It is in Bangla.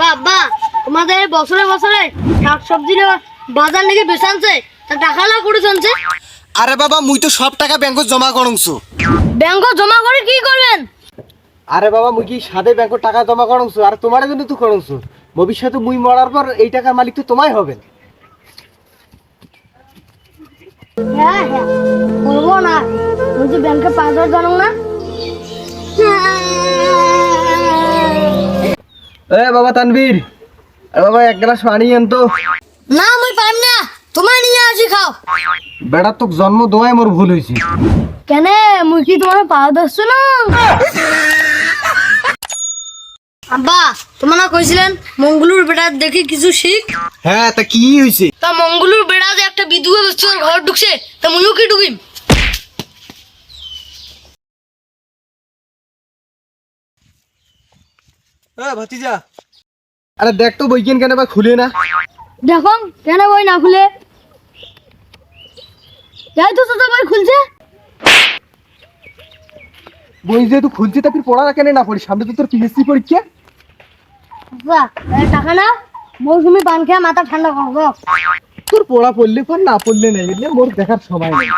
বাবা তোমাদের বছরে বছরে শাকসবজি বাজার লেগে বেচানছে তা টাকা না করে চলছে। আরে বাবা মুই তো সব টাকা ব্যাংকত জমা করংছু। ব্যাংক জমা করে কি করবেন? আরে বাবা মুই কি সাদে ব্যাংকত টাকা জমা করংছু আর তোমার জন্য তো করংছু। ভবিষ্যতে মুই মরার পর এই টাকার মালিক তো তোমাই হবে। হ্যাঁ হ্যাঁ বলবো না, তুই যে ব্যাংকে 5,000 জানো না। এ বাবা তানভীর, আরে বাবা এক গ্লাস পানি আন তো। না আমি পারব না, তোমায় নিয়ে আসি খাও। বেটা তোকে জন্ম দেওয়াই মোর ভুল হয়েছে। কেন মুই কি তোমার পাওয়া দোষ না? আব্বা তোমার না কইছিলেন মঙ্গলুর বেটা দেখি কিছু শিখ। হ্যাঁ তা কি হয়েছে? তা মঙ্গলুর বেটা যে একটা বিধবা বস্তুর ঘর ঢুকছে, তা মুইও কি ঢুকিম? ভাতিজা, আরে দেখ তো বইকেন কেন বা খুলে না। দেখো কেন বই না খুলে? যাই তো তোর বই খুলছে। বই যেহেতু খুলছে তা ফির পড়া কেন না পড়ি? সামনে তো তোর পিএসসি পরীক্ষা। আব্বা টাকা নাও, মৌসুমি পান খেয়ে মাথা ঠান্ডা করবো। তোর পড়া পড়লে পর না পড়লে নেই, এলে মোর দেখার সময় নেই।